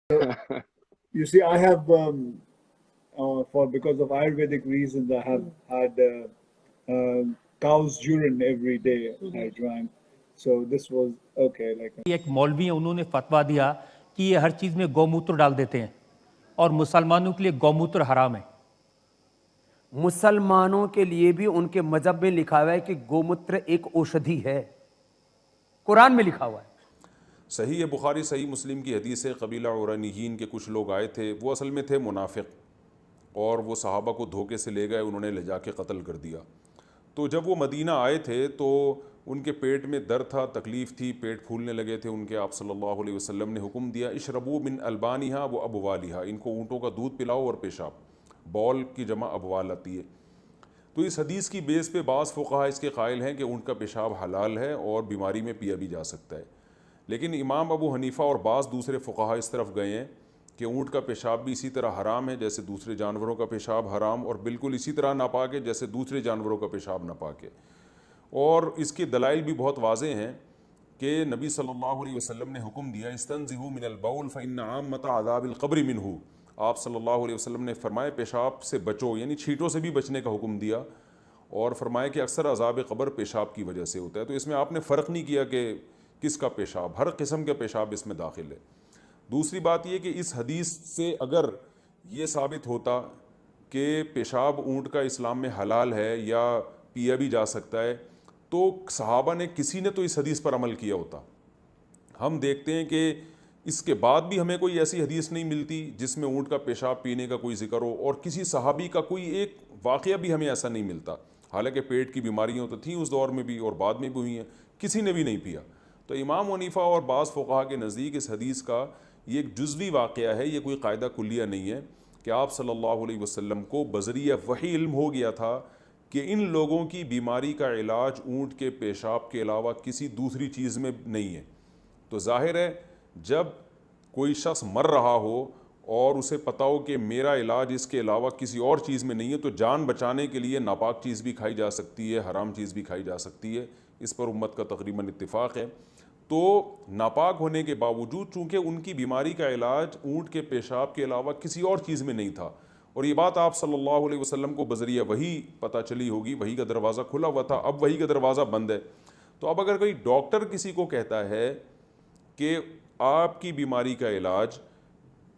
You see, I have for because of Ayurvedic reasons, I have had cow's urine every day. I drank, so this was okay. Like एक मौलवी है, उन्होंने फतवा दिया कि ये हर चीज में गौमूत्र डाल देते हैं और मुसलमानों के लिए गौमूत्र हराम है। मुसलमानों के लिए भी उनके मजहब में लिखा हुआ है कि गोमूत्र एक औषधि है, कुरान में लिखा हुआ है। सही है, बुखारी सही मुस्लिम की हदीस है। कबीला उरनियीन के कुछ लोग आए थे, वो असल में थे मुनाफिक, और वो सहाबा को धोखे से ले गए, उन्होंने ले जाके कत्ल कर दिया। तो जब वो मदीना आए थे तो उनके पेट में दर्द था, तकलीफ़ थी, पेट फूलने लगे थे उनके। आप सल्लल्लाहु अलैहि वसल्लम ने हुक्म दिया, इशरबू मिन अलबानिहा व अबवालिहा, इनको ऊँटों का दूध पिलाओ और पेशाब, बौल की जमा अबवाल आती है। तो इस हदीस की बेस पे बाज़ फ़ुक़हा इसके कायल हैं कि ऊँट का पेशाब हलाल है और बीमारी में पिया भी जा सकता है। लेकिन इमाम अबू हनीफ़ा और बाज़ दूसरे फ़ुक़हा इस तरफ गए हैं कि ऊँट का पेशाब भी इसी तरह हराम है जैसे दूसरे जानवरों का पेशाब हराम, और बिल्कुल इसी तरह नापाक है जैसे दूसरे जानवरों का पेशाब नापाक है। और इसके दलाइल भी बहुत वाज़े हैं कि नबी सल्लल्लाहु अलैहि वसल्लम ने हुक्म दिया, इस्तंज़िहू मिनल बौल फ़इन्न आम्मत अज़ाबिल क़ब्र मिन्हु। आप सल्लल्लाहु अलैहि वसल्लम ने फरमाया पेशाब से बचो, यानी छींटों से भी बचने का हुक्म दिया, और फरमाया कि अक्सर अज़ाब क़ब्र पेशाब की वजह से होता है। तो इसमें आपने फ़र्क नहीं किया कि किसका पेशाब, हर किस्म का पेशाब इसमें दाखिल है। दूसरी बात यह कि इस हदीस से अगर ये साबित होता कि पेशाब ऊँट का इस्लाम में हलाल है या पिया भी जा सकता है, तो सहाबा ने किसी ने तो इस हदीस पर अमल किया होता। हम देखते हैं कि इसके बाद भी हमें कोई ऐसी हदीस नहीं मिलती जिसमें ऊँट का पेशाब पीने का कोई जिक्र हो, और किसी सहाबी का कोई एक वाक़या भी हमें ऐसा नहीं मिलता। हालांकि पेट की बीमारियाँ तो थी उस दौर में भी और बाद में भी हुई हैं, किसी ने भी नहीं पिया। तो इमाम हनीफ़ा और बाज़ फ़ुक़हा के नज़दीक इस हदीस का ये एक जुज़वी वाक़या है, ये कोई कायदा कुल्लिया नहीं है कि आप सल्लल्लाहु अलैहि वसल्लम को बज़रिया वही इल्म हो गया था कि इन लोगों की बीमारी का इलाज ऊँट के पेशाब के अलावा किसी दूसरी चीज़ में नहीं है। तो ज़ाहिर है जब कोई शख्स मर रहा हो और उसे पता हो कि मेरा इलाज इसके अलावा किसी और चीज़ में नहीं है, तो जान बचाने के लिए नापाक चीज़ भी खाई जा सकती है, हराम चीज़ भी खाई जा सकती है। इस पर उम्मत का तकरीबन इत्तिफ़ाक़ है। तो नापाक होने के बावजूद चूँकि उनकी बीमारी का इलाज ऊँट के पेशाब के अलावा किसी और चीज़ में नहीं था, और ये बात आप सल्लल्लाहु अलैहि वसल्लम को बज़रिया वही पता चली होगी, वही का दरवाज़ा खुला हुआ था, अब वही का दरवाज़ा बंद है। तो अब अगर कोई डॉक्टर किसी को कहता है कि आपकी बीमारी का इलाज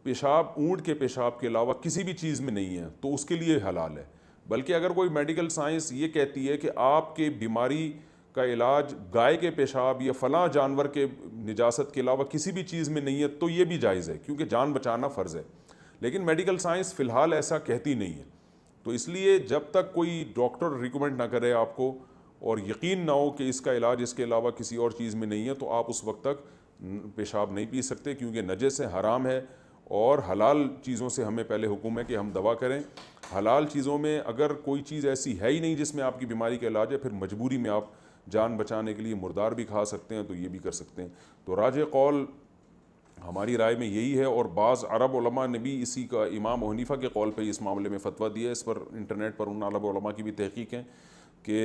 पेशाब, ऊँट के पेशाब के अलावा किसी भी चीज़ में नहीं है, तो उसके लिए हलाल है। बल्कि अगर कोई मेडिकल साइंस ये कहती है कि आपके बीमारी का इलाज गाय के पेशाब या फ़लाँ जानवर के निजासत के अलावा किसी भी चीज़ में नहीं है, तो ये भी जायज़ है, क्योंकि जान बचाना फ़र्ज़ है। लेकिन मेडिकल साइंस फ़िलहाल ऐसा कहती नहीं है। तो इसलिए जब तक कोई डॉक्टर रिकमेंड ना करे आपको और यकीन ना हो कि इसका इलाज इसके अलावा किसी और चीज़ में नहीं है, तो आप उस वक्त तक पेशाब नहीं पी सकते, क्योंकि नजस है, हराम है। और हलाल चीज़ों से हमें पहले हुक्म है कि हम दवा करें। हलाल चीज़ों में अगर कोई चीज़ ऐसी है ही नहीं जिसमें आपकी बीमारी का इलाज है, फिर मजबूरी में आप जान बचाने के लिए मुर्दार भी खा सकते हैं, तो ये भी कर सकते हैं। तो राज कौल हमारी राय में यही है, और बाज़ अरब उलमा ने भी इसी का, इमाम हनीफ़ा के कौल पे इस मामले में फ़तवा दिया है। इस पर इंटरनेट पर उन अरब उलमा की भी तहकीक है कि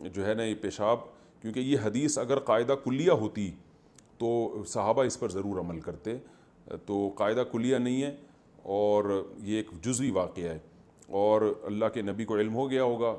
जो है ना ये पेशाब, क्योंकि ये हदीस अगर कायदा कुल्लिया होती तो सहाबा इस पर ज़रूर अमल करते, तो कायदा कुल्लिया नहीं है और ये एक जुज़वी वाक़या है, और अल्लाह के नबी को इल्म हो गया होगा।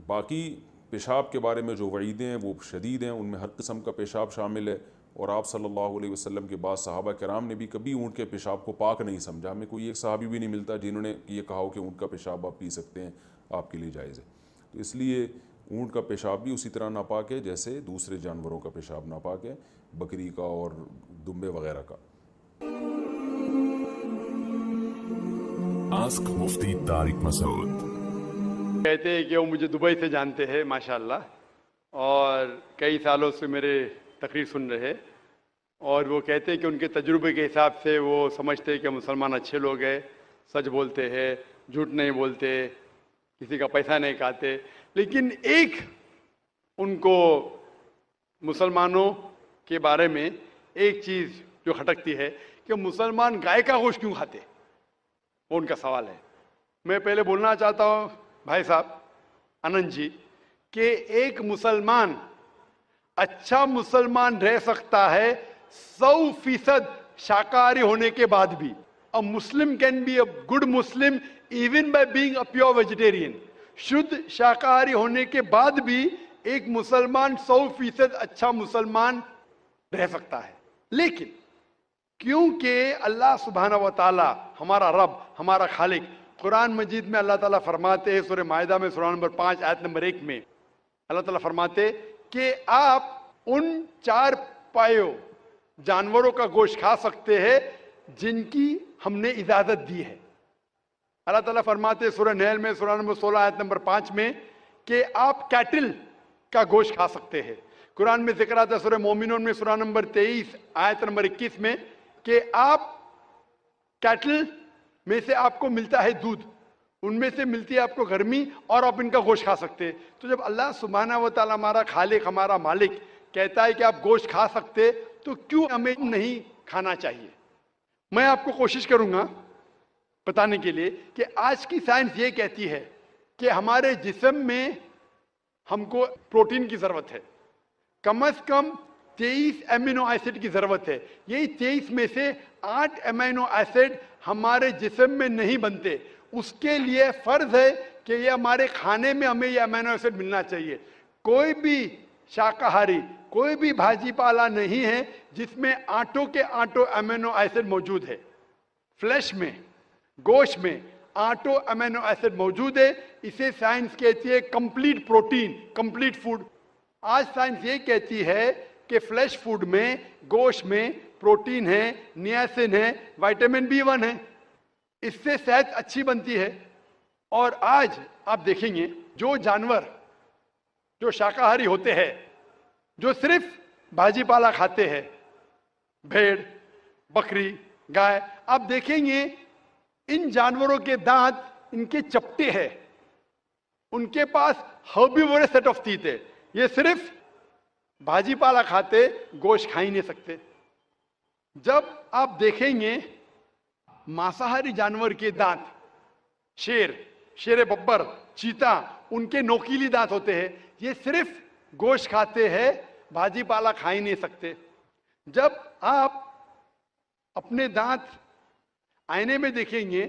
बाकी पेशाब के बारे में जो वईदें हैं वो शदीद हैं, उनमें हर किस्म का पेशाब शामिल है। और आप सल्लल्लाहु अलैहि वसल्लम के बाद सहाबा किराम ने भी कभी ऊँट के पेशाब को पाक नहीं समझा। हमें कोई एक सहाबी भी नहीं मिलता जिन्होंने ये कहा हो कि ऊँट का पेशाब आप पी सकते हैं, आपके लिए जायज़ है। तो इसलिए ऊँट का पेशाब भी उसी तरह नापाक है जैसे दूसरे जानवरों का पेशाब नापाक है, बकरी का और दुम्बे वगैरह का। आस्क मुफ्ती तारिक मसूद। कहते हैं कि वो मुझे दुबई से जानते हैं माशाल्लाह, और कई सालों से मेरे तकरीर सुन रहे, और वो कहते हैं कि उनके तजुर्बे के हिसाब से वो समझते हैं कि मुसलमान अच्छे लोग हैं, सच बोलते हैं, झूठ नहीं बोलते, किसी का पैसा नहीं खाते। लेकिन एक उनको मुसलमानों के बारे में एक चीज़ जो खटकती है कि मुसलमान गाय का गोश्त क्यों खाते, वो उनका सवाल है। मैं पहले बोलना चाहता हूँ भाई साहब आनंद जी कि एक मुसलमान अच्छा मुसलमान रह सकता है 100% शाकाहारी होने के बाद भी, a Muslim can be a good Muslim even by being a pure vegetarian. शुद्ध शाकाहारी होने के बाद भी एक मुसलमान 100% अच्छा मुसलमान रह सकता है। लेकिन क्योंकि अल्लाह सुब्हाना व तआला, हमारा रब, हमारा खालिक, कुरान मजीद में अल्लाह ताला फरमाते हैं, सूरह माइदा में सूरा नंबर 5 आयत नंबर 1 में अल्लाह ताला फरमाते कि आप उन 4 पायों जानवरों का गोश्त खा सकते हैं जिनकी हमने इजाजत दी है। अल्लाह ताला फरमाते सूरह नहल में सूरा नंबर 16 आयत नंबर 5 में कि आप कैटल का गोश्त खा सकते हैं। कुरान में जिक्र आता है सूरह मोमिनून में सूरा नंबर 23 आयत नंबर 21 में कि आप कैटल में से आपको मिलता है दूध, उनमें से मिलती है आपको गर्मी, और आप इनका गोश्त खा सकते हैं। तो जब अल्लाह सुब्हाना व तआला, हमारा खालिक, हमारा मालिक कहता है कि आप गोश्त खा सकते, तो क्यों हमें नहीं खाना चाहिए? मैं आपको कोशिश करूंगा बताने के लिए कि आज की साइंस ये कहती है कि हमारे जिस्म में हमको प्रोटीन की जरूरत है, कम से कम 23 एमिनो एसिड की जरूरत है। यही 23 में से 8 एमिनो एसिड हमारे जिस्म में नहीं बनते। उसके लिए फर्ज है कि ये हमारे खाने में हमें ये अमीनो एसिड मिलना चाहिए। कोई भी शाकाहारी, कोई भी भाजी पाला नहीं है जिसमें आटों के आटो अमीनो एसिड मौजूद है। फ्लैश में, गोश्त में आटो अमीनो एसिड मौजूद है। इसे साइंस कहती है कंप्लीट प्रोटीन, कंप्लीट फूड। आज साइंस ये कहती है कि फ्लैश फूड में, गोश्त में प्रोटीन है, नियासिन है, विटामिन B1 है, इससे सेहत अच्छी बनती है। और आज आप देखेंगे जो जानवर जो शाकाहारी होते हैं, जो सिर्फ भाजी पाला खाते हैं, भेड़, बकरी, गाय, आप देखेंगे इन जानवरों के दांत इनके चपटे हैं, उनके पास हर्बीवोरस सेट ऑफ टीथ है। ये सिर्फ भाजी पाला खाते, गोश्त खा ही नहीं सकते। जब आप देखेंगे मांसाहारी जानवर के दांत, शेर बब्बर, चीता, उनके नोकीली दांत होते हैं। ये सिर्फ गोश्त खाते हैं, भाजी पाला खा ही नहीं सकते। जब आप अपने दांत आईने में देखेंगे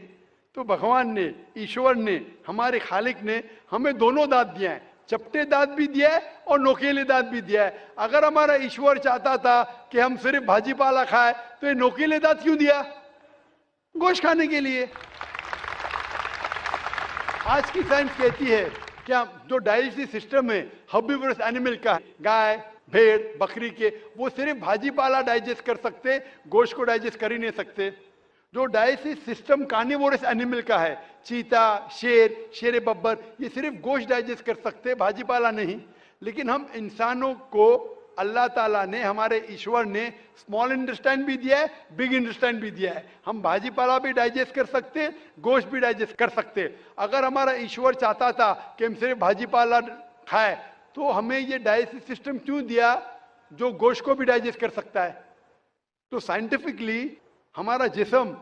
तो भगवान ने, ईश्वर ने, हमारे खालिक ने हमें दोनों दांत दिया है, चपटे दांत भी दिया है और नोकीले दांत भी दिया है। अगर हमारा ईश्वर चाहता था कि हम सिर्फ भाजी पाला खाए तो ये नोकीले दांत क्यों दिया? गोश्त खाने के लिए। आज की साइंस कहती है कि जो डाइजेस्टिव सिस्टम है हर्बीवोरस एनिमल का, गाय, भेड़, बकरी के, वो सिर्फ भाजी पाला डाइजेस्ट कर सकते, गोश्त को डाइजेस्ट कर ही नहीं सकते। जो डाइजेस्टिव सिस्टम कार्निवोरस एनिमल का है, चीता, शेर बब्बर, ये सिर्फ गोश्त डाइजेस्ट कर सकते, भाजी पाला नहीं। लेकिन हम इंसानों को अल्लाह ताला ने, हमारे ईश्वर ने स्मॉल इंटेस्टाइन भी दिया है, बिग इंटेस्टाइन भी दिया है। हम भाजी पाला भी डाइजेस्ट कर सकते, गोश्त भी डाइजेस्ट कर सकते। अगर हमारा ईश्वर चाहता था कि हम सिर्फ भाजी पाला खाए तो हमें ये डाइजेस्टिव सिस्टम क्यों दिया जो गोश्त को भी डाइजेस्ट कर सकता है? तो साइंटिफिकली हमारा जिस्म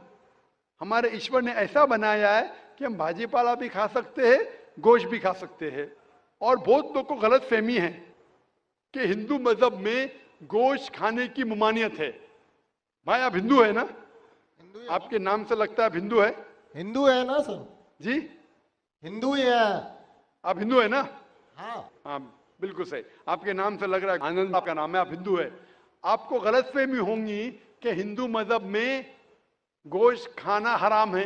हमारे ईश्वर ने ऐसा बनाया है कि हम भाजी पाला भी खा सकते हैं, गोश्त भी खा सकते हैं। और बहुत लोगों को गलत फहमी है कि हिंदू मजहब में गोश्त खाने की ममानियत है। भाई आप हिंदू है ना? आपके नाम से लगता है आप हिंदू है। हिंदू है ना सर? जी हिंदू ही है। आप हिंदू है ना? हाँ बिल्कुल सही, आपके नाम से लग रहा है, आनंद आपका नाम है, आप हिंदू है। आपको गलतफहमी होंगी कि हिंदू मजहब में गोश्त खाना हराम है।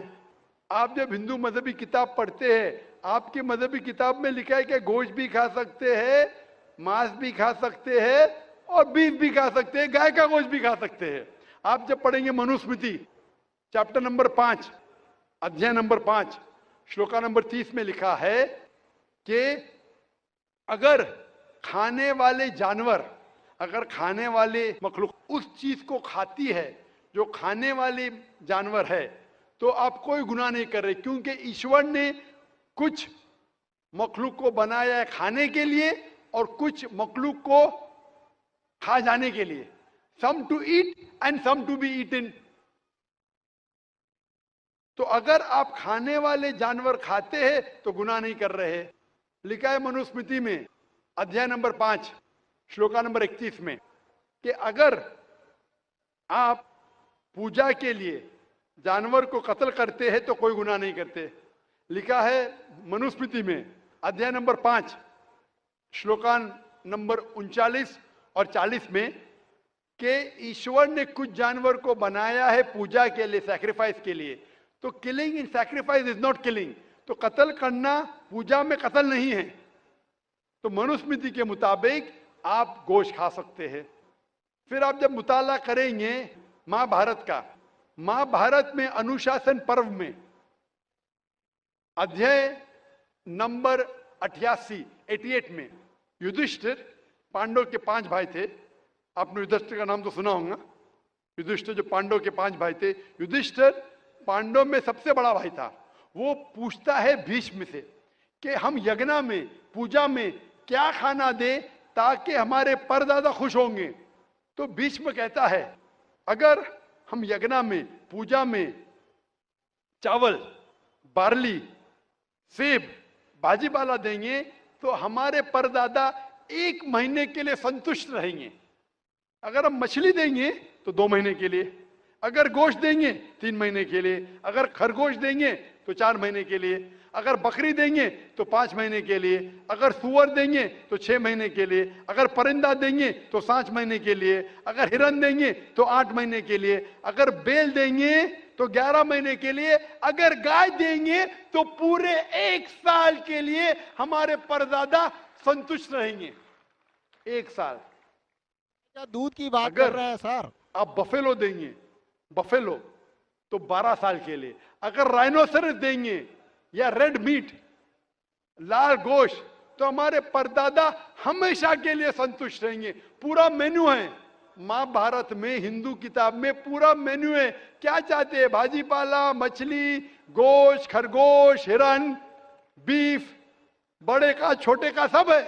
आप जब हिंदू मजहबी किताब पढ़ते हैं, आपकी मजहबी किताब में लिखा है कि गोश्त भी खा सकते हैं, मांस भी खा सकते हैं और बीफ भी खा सकते हैं, गाय का गोश्त भी खा सकते हैं। आप जब पढ़ेंगे मनुस्मृति चैप्टर नंबर 5 अध्याय नंबर 5 श्लोका नंबर 30 में लिखा है कि अगर खाने वाले जानवर, अगर खाने वाले मखलूक उस चीज को खाती है जो खाने वाले जानवर है, तो आप कोई गुनाह नहीं कर रहे, क्योंकि ईश्वर ने कुछ मखलूक को बनाया है खाने के लिए और कुछ मखलूक को खा जाने के लिए। Some to eat and some to be eaten. तो अगर आप खाने वाले जानवर खाते हैं तो गुनाह नहीं कर रहे। लिखा है मनुस्मृति में अध्याय नंबर 5 श्लोका नंबर 31 में कि अगर आप पूजा के लिए जानवर को कत्ल करते हैं तो कोई गुनाह नहीं करते। लिखा है मनुस्मृति में अध्याय नंबर 5 श्लोकान नंबर 39 और 40 में कि ईश्वर ने कुछ जानवर को बनाया है पूजा के लिए, सैक्रिफाइस के लिए। तो killing in sacrifice is not killing, तो कत्ल करना पूजा में कत्ल नहीं है। तो मनुस्मृति के मुताबिक आप गोश्त खा सकते हैं। फिर आप जब मुताला करेंगे महाभारत का, महाभारत में अनुशासन पर्व में अध्याय नंबर 88 में युधिष्ठिर, पांडव के 5 भाई थे, आपने युधिष्ठिर का नाम तो सुना होगा। युधिष्ठिर जो पांडव के 5 भाई थे, युधिष्ठिर पांडव में सबसे बड़ा भाई था। वो पूछता है भीष्म से कि हम यज्ञ में, पूजा में क्या खाना दे ताकि हमारे परदादा खुश होंगे। तो भीष्म कहता है अगर हम यज्ञ में, पूजा में चावल, बार्ली, सेब, भाजीपाला देंगे तो हमारे परदादा 1 महीने के लिए संतुष्ट रहेंगे। अगर हम मछली देंगे तो 2 महीने के लिए, अगर गोश्त देंगे 3 महीने के लिए, अगर खरगोश देंगे तो 4 महीने के लिए, अगर बकरी देंगे तो 5 महीने के लिए, अगर सुअर देंगे तो 6 महीने के लिए, अगर परिंदा देंगे तो 7 महीने के लिए, अगर हिरन देंगे तो 8 महीने के लिए, अगर बैल देंगे तो 11 महीने के लिए, अगर गाय देंगे तो पूरे 1 साल के लिए हमारे परदादा संतुष्ट रहेंगे। 1 साल। क्या दूध की बात अगर कर रहे हैं सर? आप बफेलो देंगे, बफेलो तो 12 साल के लिए, अगर राइनोसरस देंगे या रेड मीट, लाल गोश्त, तो हमारे परदादा हमेशा के लिए संतुष्ट रहेंगे। पूरा मेन्यू है महाभारत में, हिंदू किताब में पूरा मेन्यू है। क्या चाहते हैं? भाजीपाला, मछली, गोश्त, खरगोश, हिरन, बीफ, बड़े का छोटे का सब है।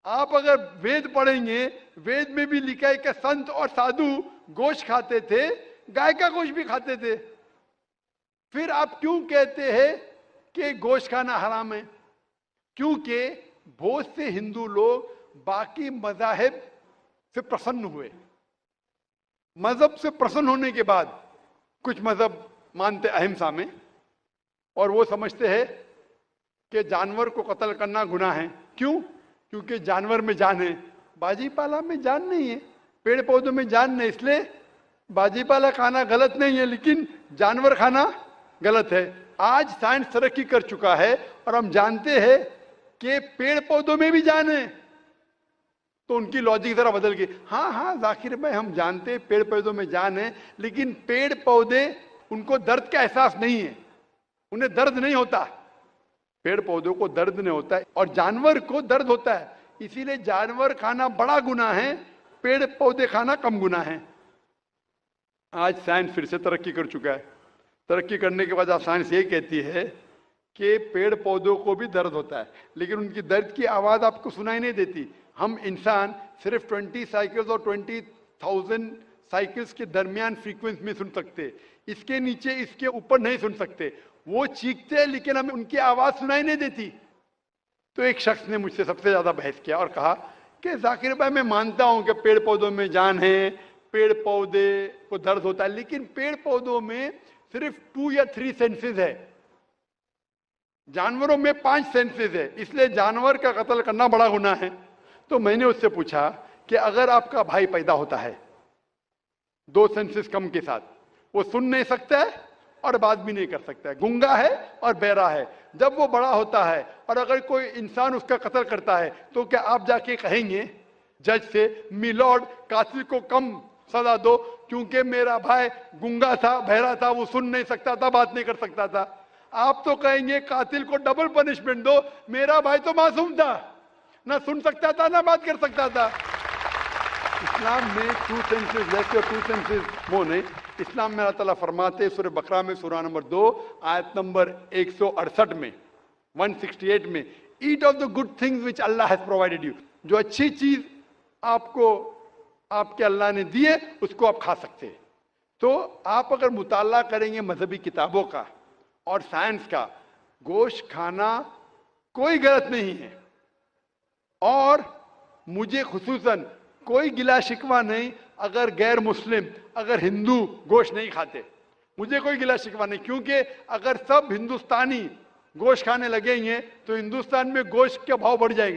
आप अगर वेद पढ़ेंगे, वेद में भी लिखा है कि संत और साधु गोश्त खाते थे, गाय का गोश्त भी खाते थे। फिर आप क्यों कहते हैं कि गोश्त खाना हराम है? क्योंकि बहुत से हिंदू लोग बाकी मज़ाहिब से प्रसन्न हुए। मजहब से प्रसन्न होने के बाद कुछ मजहब मानते अहिंसा में, और वो समझते हैं कि जानवर को कत्ल करना गुनाह है। क्यों? क्योंकि जानवर में जान है, बाजीपाला में जान नहीं है, पेड़ पौधों में जान नहीं, इसलिए बाजीपाला खाना गलत नहीं है, लेकिन जानवर खाना गलत है। आज साइंस तरक्की कर चुका है और हम जानते हैं कि पेड़ पौधों में भी जान है, तो उनकी लॉजिक जरा बदल गई। हाँ जाकिर भाई, हम जानते हैं पेड़ पौधों में जान है, लेकिन पेड़ पौधे, उनको दर्द का एहसास नहीं है, उन्हें दर्द नहीं होता। पेड़ पौधों को दर्द नहीं होता है और जानवर को दर्द होता है, इसीलिए जानवर खाना बड़ा गुनाह है, पेड़ पौधे खाना कम गुनाह है। आज साइंस फिर से तरक्की कर चुका है। तरक्की करने के बाद आज साइंस ये कहती है कि पेड़ पौधों को भी दर्द होता है, लेकिन उनकी दर्द की आवाज आपको सुनाई नहीं देती। हम इंसान सिर्फ 20 साइकिल्स और 20,000 साइकिल्स के दरमियान फ्रीक्वेंसी में सुन सकते, इसके नीचे, इसके ऊपर नहीं सुन सकते। वो चीखते हैं लेकिन हमें उनकी आवाज सुनाई नहीं देती। तो एक शख्स ने मुझसे सबसे ज्यादा बहस किया और कहा कि जाकिर भाई, मैं मानता हूं कि पेड़ पौधों में जान है, पेड़ पौधे को दर्द होता है, लेकिन पेड़ पौधों में सिर्फ 2 या 3 सेंसेस है, जानवरों में 5 सेंसेस है, इसलिए जानवर का कत्ल करना बड़ा गुनाह है। तो मैंने उससे पूछा कि अगर आपका भाई पैदा होता है 2 सेंसेस कम के साथ, वो सुन नहीं सकता है और बात भी नहीं कर सकता है, गूंगा है और बहरा है, जब वो बड़ा होता है और अगर कोई इंसान उसका कत्ल करता है तो क्या आप जाके कहेंगे जज से, मिलॉर्ड कातिल को कम सजा दो क्योंकि मेरा भाई गूंगा था, बहरा था, वो सुन नहीं सकता था, बात नहीं कर सकता था? आप तो कहेंगे कातिल को डबल पनिशमेंट दो, मेरा भाई तो मासूम था, ना सुन सकता था ना बात कर सकता था। इस्लाम में 2 सेंसेस लेस और 2 सेंसेस मोर नहीं। इस्लाम में अल्लाह ताला फरमाते सूरह बकरा में सूरह नंबर 2 आयत नंबर 168 में, 168 में, eat of the good things which Allah has provided you, जो अच्छी चीज आपको आपके अल्लाह ने दिए उसको आप खा सकते हैं। तो आप अगर मुताला करेंगे मजहबी किताबों का और साइंस का, गोश्त खाना कोई गलत नहीं है। और मुझे खुसूसन कोई गिला शिकवा नहीं अगर गैर मुस्लिम, अगर हिंदू गोश्त नहीं खाते, मुझे कोई गिला शिकवा नहीं, क्योंकि अगर सब हिंदुस्तानी गोश्त खाने लगेंगे तो हिंदुस्तान में गोश्त के भाव बढ़ जाएंगे।